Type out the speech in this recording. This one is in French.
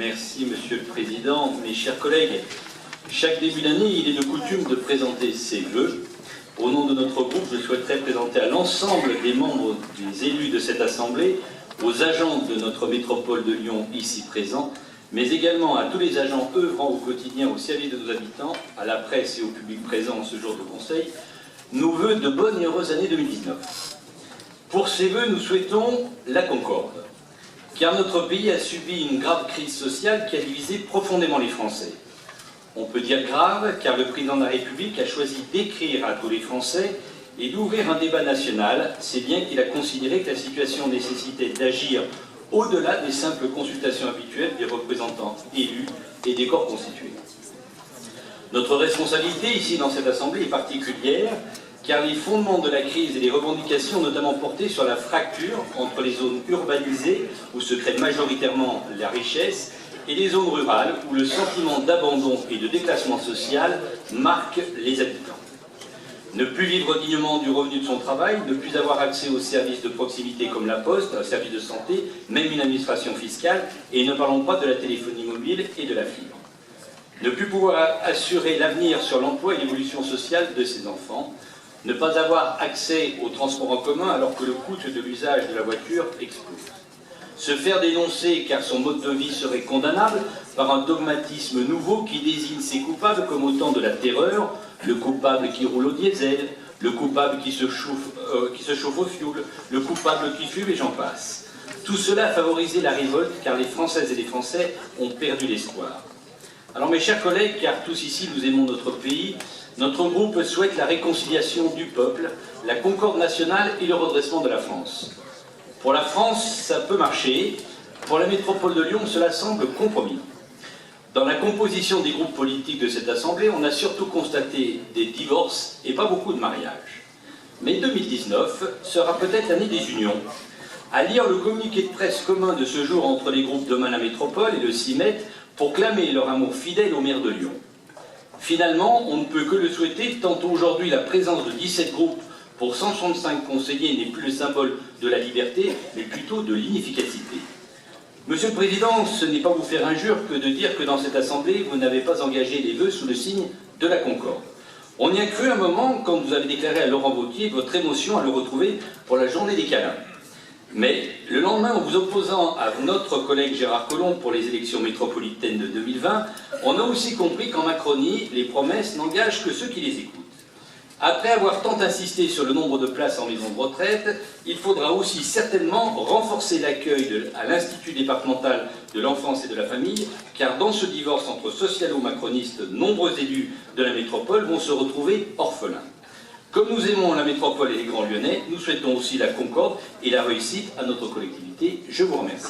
Merci Monsieur le Président. Mes chers collègues, chaque début d'année, il est de coutume de présenter ses vœux. Au nom de notre groupe, je souhaiterais présenter à l'ensemble des membres, des élus de cette Assemblée, aux agents de notre métropole de Lyon ici présents, mais également à tous les agents œuvrant au quotidien au service de nos habitants, à la presse et au public présent en ce jour de conseil, nos vœux de bonne et heureuse année 2019. Pour ces vœux, nous souhaitons la concorde, car notre pays a subi une grave crise sociale qui a divisé profondément les Français. On peut dire grave, car le président de la République a choisi d'écrire à tous les Français et d'ouvrir un débat national, c'est bien qu'il a considéré que la situation nécessitait d'agir au-delà des simples consultations habituelles des représentants élus et des corps constitués. Notre responsabilité ici dans cette Assemblée est particulière, car les fondements de la crise et les revendications ont notamment porté sur la fracture entre les zones urbanisées, où se crée majoritairement la richesse, et les zones rurales, où le sentiment d'abandon et de déclassement social marque les habitants. Ne plus vivre dignement du revenu de son travail, ne plus avoir accès aux services de proximité comme la poste, un service de santé, même une administration fiscale, et ne parlons pas de la téléphonie mobile et de la fibre. Ne plus pouvoir assurer l'avenir sur l'emploi et l'évolution sociale de ses enfants, ne pas avoir accès aux transports en commun alors que le coût de l'usage de la voiture explose. Se faire dénoncer car son mode de vie serait condamnable par un dogmatisme nouveau qui désigne ses coupables comme au temps de la terreur, le coupable qui roule au diesel, le coupable qui se chauffe au fioul, le coupable qui fume et j'en passe. Tout cela a favorisé la révolte car les Françaises et les Français ont perdu l'espoir. Alors mes chers collègues, car tous ici nous aimons notre pays, notre groupe souhaite la réconciliation du peuple, la concorde nationale et le redressement de la France. Pour la France, ça peut marcher. Pour la métropole de Lyon, cela semble compromis. Dans la composition des groupes politiques de cette Assemblée, on a surtout constaté des divorces et pas beaucoup de mariages. Mais 2019 sera peut-être l'année des unions. À lire le communiqué de presse commun de ce jour entre les groupes Demain la Métropole et le CIMET pour clamer leur amour fidèle au maire de Lyon. Finalement, on ne peut que le souhaiter, tant aujourd'hui la présence de 17 groupes pour 165 conseillers n'est plus le symbole de la liberté, mais plutôt de l'inefficacité. Monsieur le Président, ce n'est pas vous faire injure que de dire que dans cette Assemblée, vous n'avez pas engagé les vœux sous le signe de la concorde. On y a cru un moment quand vous avez déclaré à Laurent Wauquiez votre émotion à le retrouver pour la journée des câlins. Mais le lendemain, en vous opposant à notre collègue Gérard Collomb pour les élections métropolitaines de 2020, on a aussi compris qu'en Macronie, les promesses n'engagent que ceux qui les écoutent. Après avoir tant insisté sur le nombre de places en maison de retraite, il faudra aussi certainement renforcer l'accueil à l'Institut départemental de l'enfance et de la famille, car dans ce divorce entre socialo-macronistes, nombreux élus de la métropole vont se retrouver orphelins. Comme nous aimons la métropole et les Grands Lyonnais, nous souhaitons aussi la concorde et la réussite à notre collectivité. Je vous remercie.